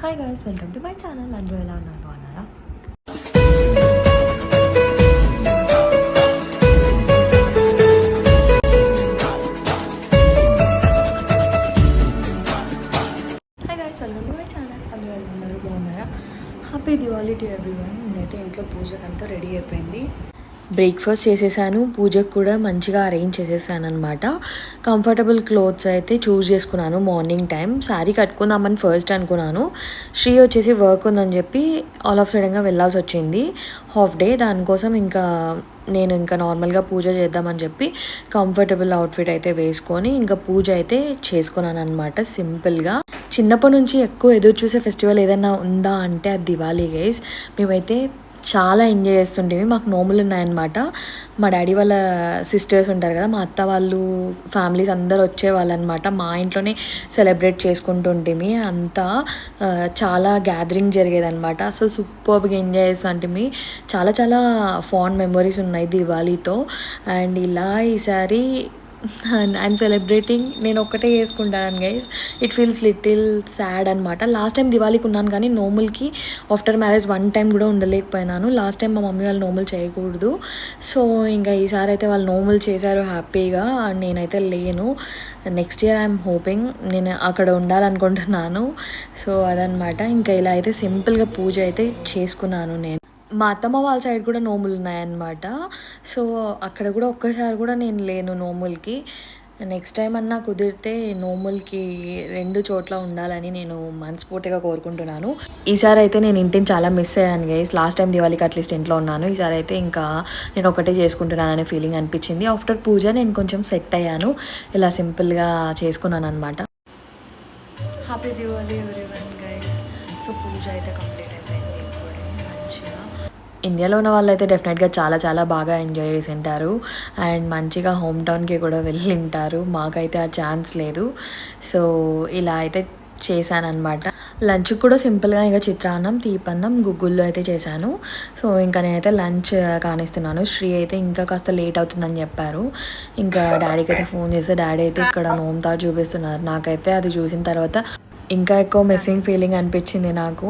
Hi guys, welcome to my channel. అందరూ ఎలా ఉన్నారు, బాగున్నారా? Hi guys, welcome to my channel. అందరూ ఎలా ఉన్నారు, బాగున్నారా? Happy Diwali to everyone. నేనైతే ఇంట్లో పూజకంతా రెడీ అయిపోయింది. బ్రేక్ఫాస్ట్ చేసేసాను, పూజకు కూడా మంచిగా అరేంజ్ చేసేసాను అనమాట. కంఫర్టబుల్ క్లోత్స్ అయితే చూస్ చేసుకున్నాను. మార్నింగ్ టైం శారీ కట్టుకుందామని ఫస్ట్ అనుకున్నాను. శ్రీ వచ్చేసి వర్క్ ఉందని చెప్పి ఆల్ ఆఫ్ సడన్గా వెళ్ళాల్సి వచ్చింది హాఫ్ డే. దానికోసం నేను ఇంకా నార్మల్గా పూజ చేద్దామని చెప్పి కంఫర్టబుల్ అవుట్ఫిట్ అయితే వేసుకొని ఇంకా పూజ అయితే చేసుకున్నాను అనమాట సింపుల్గా. చిన్నప్పటి నుంచి ఎక్కువ ఎదురు చూసే ఫెస్టివల్ ఏదైనా ఉందా అంటే అది దివాళీ గైస్. మేమైతే చాలా ఎంజాయ్ చేస్తుండేవి. మాకు నోములు ఉన్నాయన్నమాట. మా డాడీ వాళ్ళ సిస్టర్స్ ఉంటారు కదా, మా అత్త వాళ్ళు ఫ్యామిలీస్ అందరు వచ్చేవాళ్ళు అనమాట. మా ఇంట్లోనే సెలబ్రేట్ చేసుకుంటుంటేమి అంతా చాలా గ్యాదరింగ్ జరిగేదన్నమాట. అసలు సూపర్గా ఎంజాయ్ చేస్తుంటేమి. చాలా చాలా ఫాండ్ మెమొరీస్ ఉన్నాయి దివాళీతో. అండ్ ఇలా ఈసారి ఐఎమ్ సెలబ్రేటింగ్ నేను ఒక్కటే చేసుకుంటాను guys. It feels little sad అనమాట. లాస్ట్ టైం దివాళీకి ఉన్నాను కానీ నోములకి ఆఫ్టర్ మ్యారేజ్ వన్ టైం కూడా ఉండలేకపోయినాను. లాస్ట్ టైం మా మమ్మీ వాళ్ళు నోములు చేయకూడదు, సో ఇంకా ఈసారి అయితే వాళ్ళు నోములు చేశారు హ్యాపీగా. నేనైతే లేను. నెక్స్ట్ ఇయర్ ఐఎమ్ హోపింగ్ నేను అక్కడ ఉండాలనుకుంటున్నాను. సో అదనమాట. ఇంకా ఇలా అయితే సింపుల్గా పూజ అయితే చేసుకున్నాను నేను. మా అత్తమ్మ వాళ్ళ సైడ్ కూడా నోములు ఉన్నాయన్నమాట. సో అక్కడ కూడా ఒక్కసారి కూడా నేను లేను నోములకి. నెక్స్ట్ టైం అన్నా కుదిరితే నోములకి 2 చోట్ల ఉండాలని నేను మనస్ఫూర్తిగా కోరుకుంటున్నాను. ఈసారి అయితే నేను ఇంటిని చాలా మిస్ అయ్యాను గైస్. లాస్ట్ టైం దివాళీకి అట్లీస్ట్ ఇంట్లో ఉన్నాను. ఈసారి అయితే ఇంకా నేను ఒకటే చేసుకుంటున్నాను అనే ఫీలింగ్ అనిపించింది. ఆఫ్టర్ పూజ నేను కొంచెం సెట్ అయ్యాను. ఇలా సింపుల్గా చేసుకున్నాను అనమాట. Happy Diwali everyone guys. So puja అయితే కంప్లీట్ అయిపోయింది. ఇండియాలో ఉన్న వాళ్ళు అయితే డెఫినెట్గా చాలా చాలా బాగా ఎంజాయ్ చేసి ఉంటారు అండ్ మంచిగా హోమ్ టౌన్కి కూడా వెళ్ళి ఉంటారు. మాకైతే ఆ ఛాన్స్ లేదు. సో ఇలా అయితే చేశానమాట. లంచ్ కూడా సింపుల్గా ఇంకా చిత్రాన్నం, తీపన్నం, గుగ్గుల్లో అయితే చేశాను. సో ఇంకా నేనైతే లంచ్ కానిస్తున్నాను. శ్రీ అయితే ఇంకా కాస్త లేట్ అవుతుందని చెప్పారు. ఇంకా డాడీకి అయితే ఫోన్ చేస్తే డాడీ అయితే ఇక్కడ నోమ్తాడు చూపిస్తున్నారు. నాకైతే అది చూసిన తర్వాత ఇంకా ఎక్కువ మిస్సింగ్ ఫీలింగ్ అనిపించింది నాకు.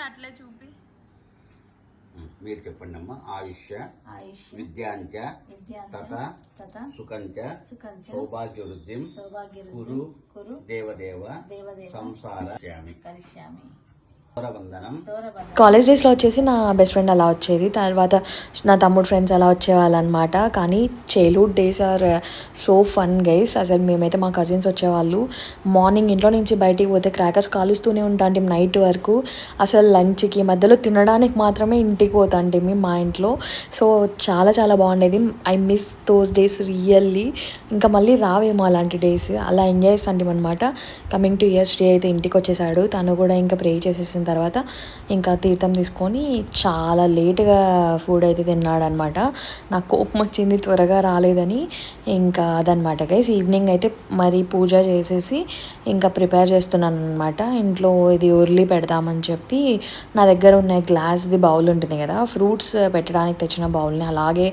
అట్లే చూపి మీరు చెప్పండి అమ్మా. ఆయుష్య విద్యాంచ తత సుఖంచ సౌభాగ్య వృద్ధిం కురు దేవదేవ సంసార కాలేజ్ డేస్లో వచ్చేసి నా బెస్ట్ ఫ్రెండ్ అలా వచ్చేది, తర్వాత నా తమ్ముడు ఫ్రెండ్స్ అలా వచ్చేవాళ్ళు అనమాట. కానీ childhood days are so fun guys. అసలు మేమైతే మా కజిన్స్ వచ్చేవాళ్ళు. మార్నింగ్ ఇంట్లో నుంచి బయటికి పోతే క్రాకర్స్ కాలుస్తూనే ఉంటాంటి నైట్ వరకు. అసలు లంచ్కి మధ్యలో తినడానికి మాత్రమే ఇంటికి పోతాంటి మా ఇంట్లో. సో చాలా చాలా బాగుండేది. I miss those days really. ఇంకా మళ్ళీ రావేమో అలాంటి డేస్. అలా ఎంజాయ్ చేస్తాంటి అనమాట. కమింగ్ టు ఇయర్ శ్రీ అయితే ఇంటికి వచ్చేసాడు. తను కూడా ఇంకా ప్రే చేసేసిన తర్వాత ఇంకా తీర్థం తీసుకొని చాలా లేట్గా ఫుడ్ అయితే తిన్నాడు అనమాట. నాకు కోపం వచ్చింది త్వరగా రాలేదని. ఇంకా అదనమాట గైస్. ఈవినింగ్ అయితే మరి పూజ చేసేసి ఇంకా ప్రిపేర్ చేస్తున్నాను అనమాట. ఇంట్లో ఇది ఉర్లి పెడదామని చెప్పి నా దగ్గర ఉన్న గ్లాస్ది బౌల్ ఉంటుంది కదా, ఫ్రూట్స్ పెట్టడానికి తెచ్చిన బౌల్ని అలాగే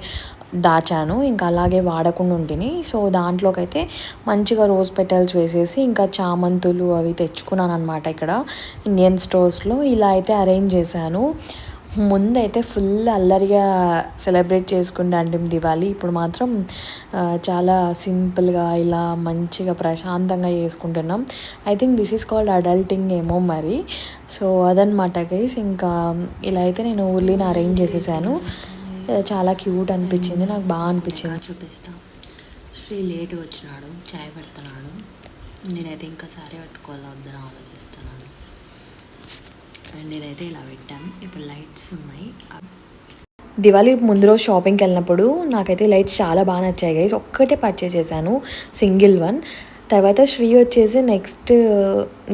దాచాను. ఇంకా అలాగే వాడకుండా ఉంటుంది. సో దాంట్లోకి అయితే మంచిగా రోజ్ పెటల్స్ వేసేసి ఇంకా చామంతులు అవి తెచ్చుకున్నాను అనమాట ఇక్కడ ఇండియన్ స్టోర్స్లో. ఇలా అయితే అరేంజ్ చేశాను. ముందైతే ఫుల్ అల్లరిగా సెలబ్రేట్ చేసుకుంటాం దివాళీ. ఇప్పుడు మాత్రం చాలా సింపుల్గా ఇలా మంచిగా ప్రశాంతంగా చేసుకుంటున్నాం. I think this is called adulting ఏమో మరి. సో అదనమాట గైస్. ఇంకా ఇలా అయితే నేను ఉర్లీని అరేంజ్ చేసేసాను. చాలా క్యూట్ అనిపించింది, నాకు బాగా అనిపించింది. చూపిస్తా. శ్రీ లేట్గా వచ్చినాడు, చాయ్ పెడుతున్నాడు. నేనైతే ఇంకా సారీ పట్టుకోవాలా వద్దని ఆలోచిస్తున్నాను. అండ్ ఇదైతే ఇలా పెట్టాము. ఇప్పుడు లైట్స్ ఉన్నాయి. దివాళీ ముందు రోజు షాపింగ్కి వెళ్ళినప్పుడు నాకైతే లైట్స్ చాలా బాగా నచ్చాయి గైస్. ఒక్కటే పర్చేస్ చేశాను, సింగిల్ వన్. తర్వాత శ్రీ వచ్చేసి నెక్స్ట్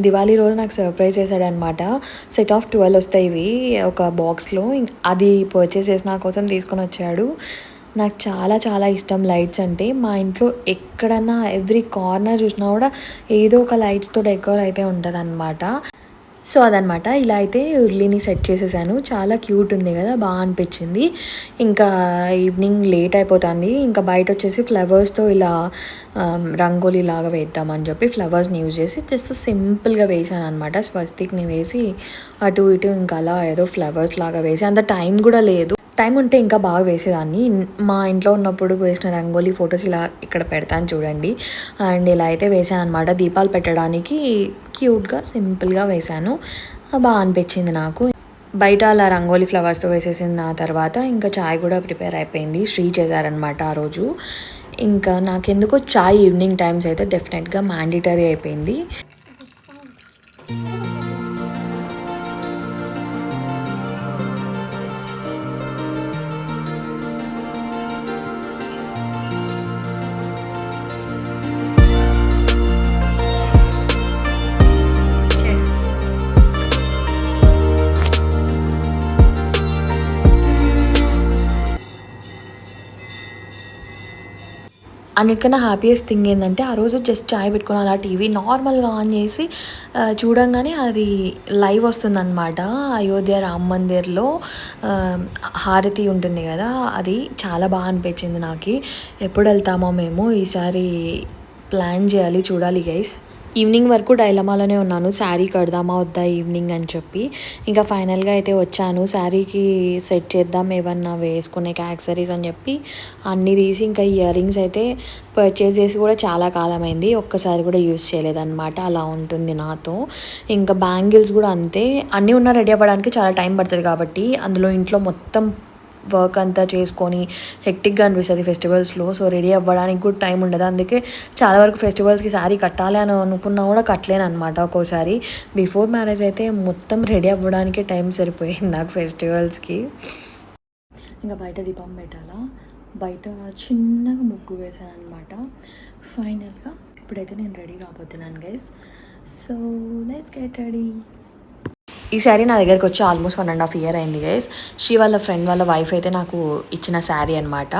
దివాళీ రోజు నాకు సర్ప్రైజ్ చేశాడనమాట. సెట్ ఆఫ్ 12 వస్తాయి ఇవి ఒక బాక్స్లో. అది పర్చేస్ చేసి నా కోసం తీసుకొని వచ్చాడు. నాకు చాలా చాలా ఇష్టం లైట్స్ అంటే. మా ఇంట్లో ఎక్కడన్నా ఎవ్రీ కార్నర్ చూసినా కూడా ఏదో ఒక లైట్స్తో డెకోర్ అయితే ఉంటుంది అనమాట. సో అదనమాట, ఇలా అయితే ఉర్లిని సెట్ చేసేసాను. చాలా క్యూట్ ఉంది కదా, బాగా అనిపించింది. ఇంకా ఈవినింగ్ లేట్ అయిపోతుంది. ఇంకా బయట వచ్చేసి ఫ్లవర్స్తో ఇలా రంగోలీ లాగా వేద్దామని చెప్పి ఫ్లవర్స్ని యూజ్ చేసి జస్ట్ సింపుల్గా వేసాను అనమాట. స్వస్తిక్ని వేసి అటు ఇటు ఇంకా అలా ఏదో ఫ్లవర్స్ లాగా వేసి, అంత టైం కూడా లేదు. టైం ఉంటే ఇంకా బాగా వేసేదాన్ని. మా ఇంట్లో ఉన్నప్పుడు వేసిన రంగోలీ ఫొటోస్ ఇలా ఇక్కడ పెడతాను చూడండి. అండ్ ఇలా అయితే వేసాను అనమాట. దీపాలు పెట్టడానికి క్యూట్గా సింపుల్గా వేశాను. బాగా అనిపించింది నాకు. బయట అలా రంగోలీ ఫ్లవర్స్తో వేసేసిన తర్వాత ఇంకా చాయ్ కూడా ప్రిపేర్ అయిపోయింది. శ్రీ చేశారనమాట ఆ రోజు. ఇంకా నాకెందుకో చాయ్ ఈవినింగ్ టైమ్స్ అయితే డెఫినెట్గా మ్యాండేటరీ అయిపోయింది. అన్నిటికన్నా హ్యాపీయెస్ట్ థింగ్ ఏంటంటే ఆ రోజు జస్ట్ చాయ్ పెట్టుకుని అలా టీవీ నార్మల్గా ఆన్ చేసి చూడంగానే అది లైవ్ వస్తుందన్నమాట. అయోధ్య రామ మందిర్లో హారతి ఉంటుంది కదా, అది చాలా బాగా అనిపించింది నాకు. ఎప్పుడు వెళ్తామో మేము, ఈసారి ప్లాన్ చేయాలి, చూడాలి గైస్. ఈవినింగ్ వరకు డైలమాలోనే ఉన్నాను, శారీ కడదామా వద్దా ఈవినింగ్ అని చెప్పి. ఇంకా ఫైనల్గా అయితే వచ్చాను. శారీకి సెట్ చేద్దాం ఏమన్నా వేసుకునే యాక్సరీస్ అని చెప్పి అన్నీ తీసి, ఇంకా ఇయర్ రింగ్స్ అయితే పర్చేస్ చేసి కూడా చాలా కాలమైంది, ఒక్కసారి కూడా యూజ్ చేయలేదన్నమాట. అలా ఉంటుంది నాతో. ఇంకా బ్యాంగిల్స్ కూడా అంతే, అన్నీ ఉన్న రెడీ అవ్వడానికి చాలా టైం పడుతుంది కాబట్టి అందులో ఇంట్లో మొత్తం వర్క్ అంతా చేసుకొని హెక్టిక్గా అనిపిస్తుంది ఫెస్టివల్స్లో. సో రెడీ అవ్వడానికి కూడా టైం ఉండదు. అందుకే చాలా వరకు ఫెస్టివల్స్కి శారీ కట్టాలి అని అనుకున్నా కూడా కట్టలేను అనమాట. ఒక్కోసారి బిఫోర్ మ్యారేజ్ అయితే మొత్తం రెడీ అవ్వడానికే టైం సరిపోయింది నాకు ఫెస్టివల్స్కి. ఇంకా బయట దీపం పెట్టాలా, బయట చిన్నగా ముగ్గు వేసాను అనమాట. ఫైనల్గా ఇప్పుడైతే నేను రెడీ కాబోతున్నాను guys. So let's get ready. ఈ శారీ నా దగ్గరికి వచ్చి ఆల్మోస్ట్ 1.5 years అయింది గైస్. శ్రీ వాళ్ళ ఫ్రెండ్ వాళ్ళ వైఫ్ అయితే నాకు ఇచ్చిన శారీ అనమాట.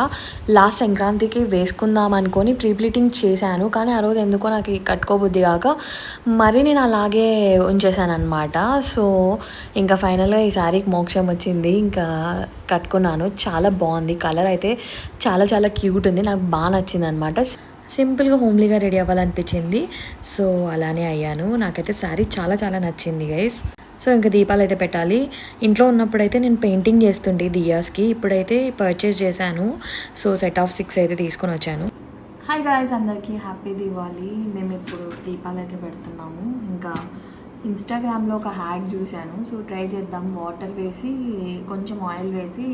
లాస్ట్ సంక్రాంతికి వేసుకుందాం అనుకొని ప్రీ ప్లీటింగ్ చేశాను, కానీ ఆ రోజు ఎందుకో నాకు కట్టుకోబుద్ధి కాక మరి నేను అలాగే ఉంచేసాను అనమాట. సో ఇంకా ఫైనల్గా ఈ శారీకి మోక్షం వచ్చింది, ఇంకా కట్టుకున్నాను. చాలా బాగుంది, కలర్ అయితే చాలా చాలా క్యూట్ ఉంది, నాకు బాగా నచ్చింది అనమాట. సింపుల్గా హోమ్లీగా రెడీ అవ్వాలనిపించింది, సో అలానే అయ్యాను. నాకైతే శారీ చాలా చాలా నచ్చింది గైస్. సో ఇంకా దీపాలు అయితే పెట్టాలి. ఇంట్లో ఉన్నప్పుడైతే నేను పెయింటింగ్ చేస్తుండే దియాస్కి, ఇప్పుడైతే పర్చేస్ చేశాను. సో సెట్ ఆఫ్ 6 అయితే తీసుకొని వచ్చాను. హాయ్ గాయ్స్, అందరికీ హ్యాపీ దివాళీ. మేము ఇప్పుడు దీపాలు అయితే పెడుతున్నాము. ఇంకా ఇన్స్టాగ్రామ్లో ఒక హ్యాక్ చూశాను, సో ట్రై చేద్దాం. వాటర్ వేసి కొంచెం ఆయిల్ వేసి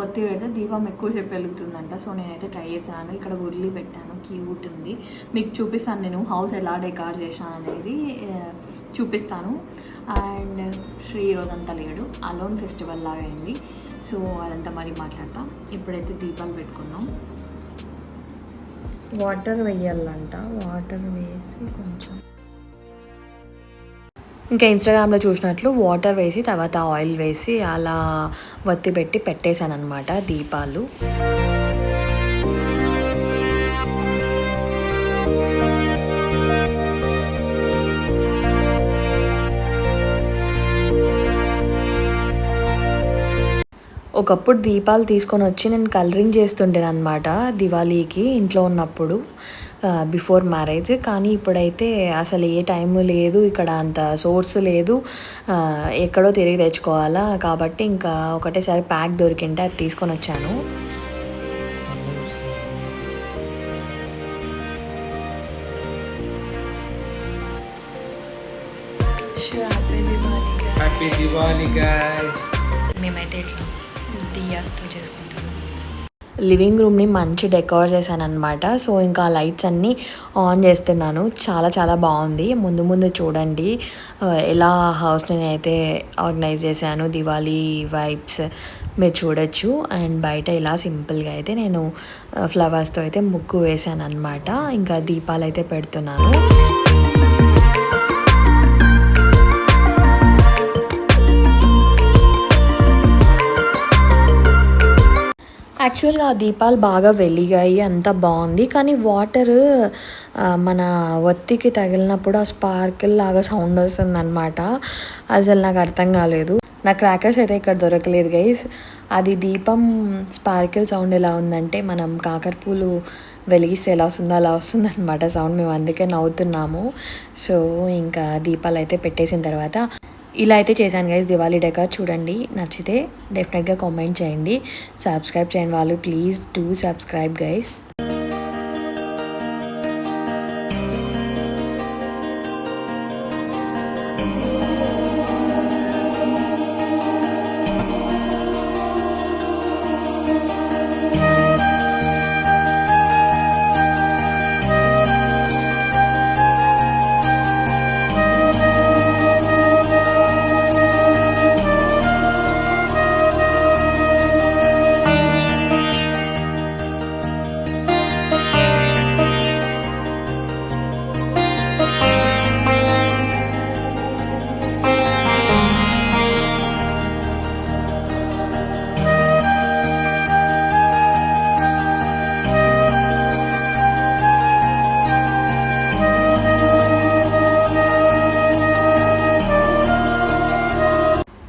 ఒత్తి పెడితే దీపం ఎక్కువసేపు వెలుగుతుందంట. సో నేనైతే ట్రై చేశాను. ఇక్కడ ఉర్లి పెట్టాను, క్యూట్ ఉంది. మీకు చూపిస్తాను నేను హౌస్ ఎలా డెకార్ చేశాను అనేది చూపిస్తాను. అండ్ శ్రీ రోజంతా లేడు, అలోన్ ఫెస్టివల్ లాగా అయింది. సో అదంతా మరి మాట్లాడతాం. ఇప్పుడైతే దీపాలు పెట్టుకుందాం. వాటర్ వేయాలంట, వాటర్ వేసి కొంచెం ఇంకా ఇన్స్టాగ్రామ్లో చూసినట్లు వాటర్ వేసి తర్వాత ఆయిల్ వేసి అలా వత్తి పెట్టి పెట్టేశాను అనమాట దీపాలు. ఒకప్పుడు దీపాలు తీసుకొని వచ్చి నేను కలరింగ్ చేస్తుంటాను అనమాట దివాళీకి ఇంట్లో ఉన్నప్పుడు, బిఫోర్ మ్యారేజ్. కానీ ఇప్పుడైతే అసలు ఏ టైం లేదు, ఇక్కడ అంత సోర్స్ లేదు, ఎక్కడో తిరిగి తెచ్చుకోవాలా. కాబట్టి ఇంకా ఒకటేసారి ప్యాక్ దొరికింటే అది తీసుకొని వచ్చాను. మేమైతే ఇట్లా దియాస్తో చేసుకుంటాము. లివింగ్ రూమ్ని మంచి డెకోర్ చేశాను అనమాట. సో ఇంకా లైట్స్ అన్నీ ఆన్ చేస్తున్నాను. చాలా చాలా బాగుంది. ముందు ముందు చూడండి ఎలా హౌస్ని అయితే ఆర్గనైజ్ చేశాను, దివాళీ వైబ్స్ మీరు చూడొచ్చు. అండ్ బయట ఇలా సింపుల్గా అయితే నేను ఫ్లవర్స్తో అయితే ముగ్గు వేసాను అనమాట. ఇంకా దీపాలు అయితే పెడుతున్నాను. యాక్చువల్గా ఆ దీపాలు బాగా వెలిగాయి, అంతా బాగుంది. కానీ వాటర్ మన ఒత్తికి తగిలినప్పుడు ఆ స్పార్కిల్ లాగా సౌండ్ వస్తుందన్నమాట. అసలు నాకు అర్థం కాలేదు. నా క్రాకర్స్ అయితే ఇక్కడ దొరకలేదు గైస్. అది దీపం స్పార్కిల్ సౌండ్ ఎలా ఉందంటే మనం కాకరపూలు వెలిగిస్తే ఎలా వస్తుందో అలా వస్తుందన్నమాట సౌండ్. మేము అందుకే నవ్వుతున్నాము. సో ఇంకా దీపాలు అయితే పెట్టేసిన తర్వాత ఇలా అయితే చేశాను గైస్ దివాళీ డెకర్. చూడండి, నచ్చితే డెఫినెట్గా కామెంట్ చేయండి. సబ్స్క్రైబ్ చేయండి వాళ్ళు, please do subscribe guys.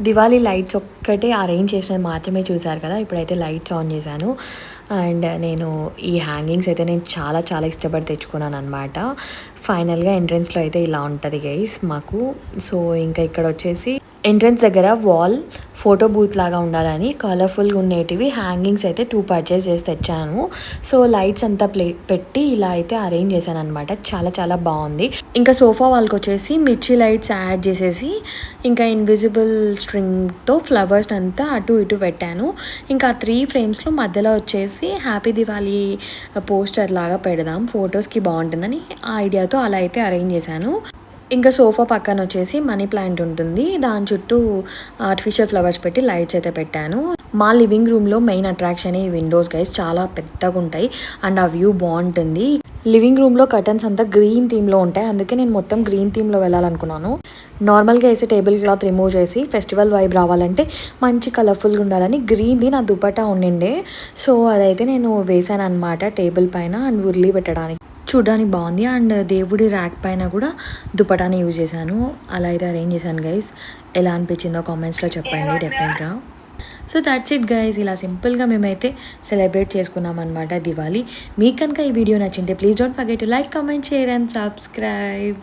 Diwali lights ఒక్కటే అరేంజ్ చేసినది మాత్రమే చూసారు కదా. ఇప్పుడైతే లైట్స్ ఆన్ చేశాను. అండ్ నేను ఈ హ్యాంగింగ్స్ అయితే నేను చాలా చాలా ఇష్టపడి తెచ్చుకున్నాను అనమాట. ఫైనల్గా ఎంట్రన్స్లో అయితే ఇలా ఉంటుంది గైస్ మాకు. సో ఇంకా ఇక్కడ వచ్చేసి ఎంట్రన్స్ దగ్గర వాల్ ఫోటో బూత్ లాగా ఉండాలని కలర్ఫుల్గా ఉండేటివి హ్యాంగింగ్స్ అయితే 2 పర్చేస్ చేసి తెచ్చాను. సో లైట్స్ అంతా పెట్టి ఇలా అయితే అరేంజ్ చేశాను అనమాట. చాలా చాలా బాగుంది. ఇంకా సోఫా వాళ్ళకి వచ్చేసి మిర్చి లైట్స్ యాడ్ చేసేసి ఇంకా ఇన్విజిబుల్ స్ట్రింగ్తో ఫ్లవర్స్ అంతా అటు ఇటు పెట్టాను. ఇంకా 3 ఫ్రేమ్స్లో మధ్యలో వచ్చేసి హ్యాపీ దివాళీ పోస్టర్ లాగా పెడదాం, ఫొటోస్కి బాగుంటుందని ఆ ఐడియాతో అలా అయితే అరేంజ్ చేశాను. ఇంకా సోఫా పక్కన వచ్చేసి మనీ ప్లాంట్ ఉంటుంది, దాని చుట్టూ ఆర్టిఫిషియల్ ఫ్లవర్స్ పెట్టి లైట్స్ అయితే పెట్టాను. మా లివింగ్ రూమ్లో మెయిన్ అట్రాక్షన్ ఈ విండోస్ గైస్, చాలా పెద్దగా ఉంటాయి అండ్ ఆ వ్యూ బాగుంటుంది. లివింగ్ రూమ్లో కర్టన్స్ అంతా గ్రీన్ థీమ్లో ఉంటాయి, అందుకే నేను మొత్తం గ్రీన్ థీమ్లో వెళ్ళాలనుకున్నాను. నార్మల్గా వేసి టేబుల్ క్లాత్ రిమూవ్ చేసి ఫెస్టివల్ వైబ్ రావాలంటే మంచి కలర్ఫుల్గా ఉండాలని గ్రీన్ది నా దుపట్టా ఉండిండే. సో అదైతే నేను వేసాను అనమాట టేబుల్ పైన అండ్ ఉర్లీ పెట్టడానికి. చూడడానికి బాగుంది. అండ్ దేవుడి ర్యాక్ పైన కూడా దుపటాని యూజ్ చేశాను. అలా అయితే అరేంజ్ చేశాను గైస్. ఎలా అనిపించిందో కామెంట్స్లో చెప్పండి డెఫినెట్గా. So that's it guys. ఇలా సింపుల్గా మేమైతే సెలబ్రేట్ చేసుకున్నాం అనమాట దివాళీ. మీకు కనుక ఈ వీడియో నచ్చింటే please don't forget to like, comment, share and subscribe.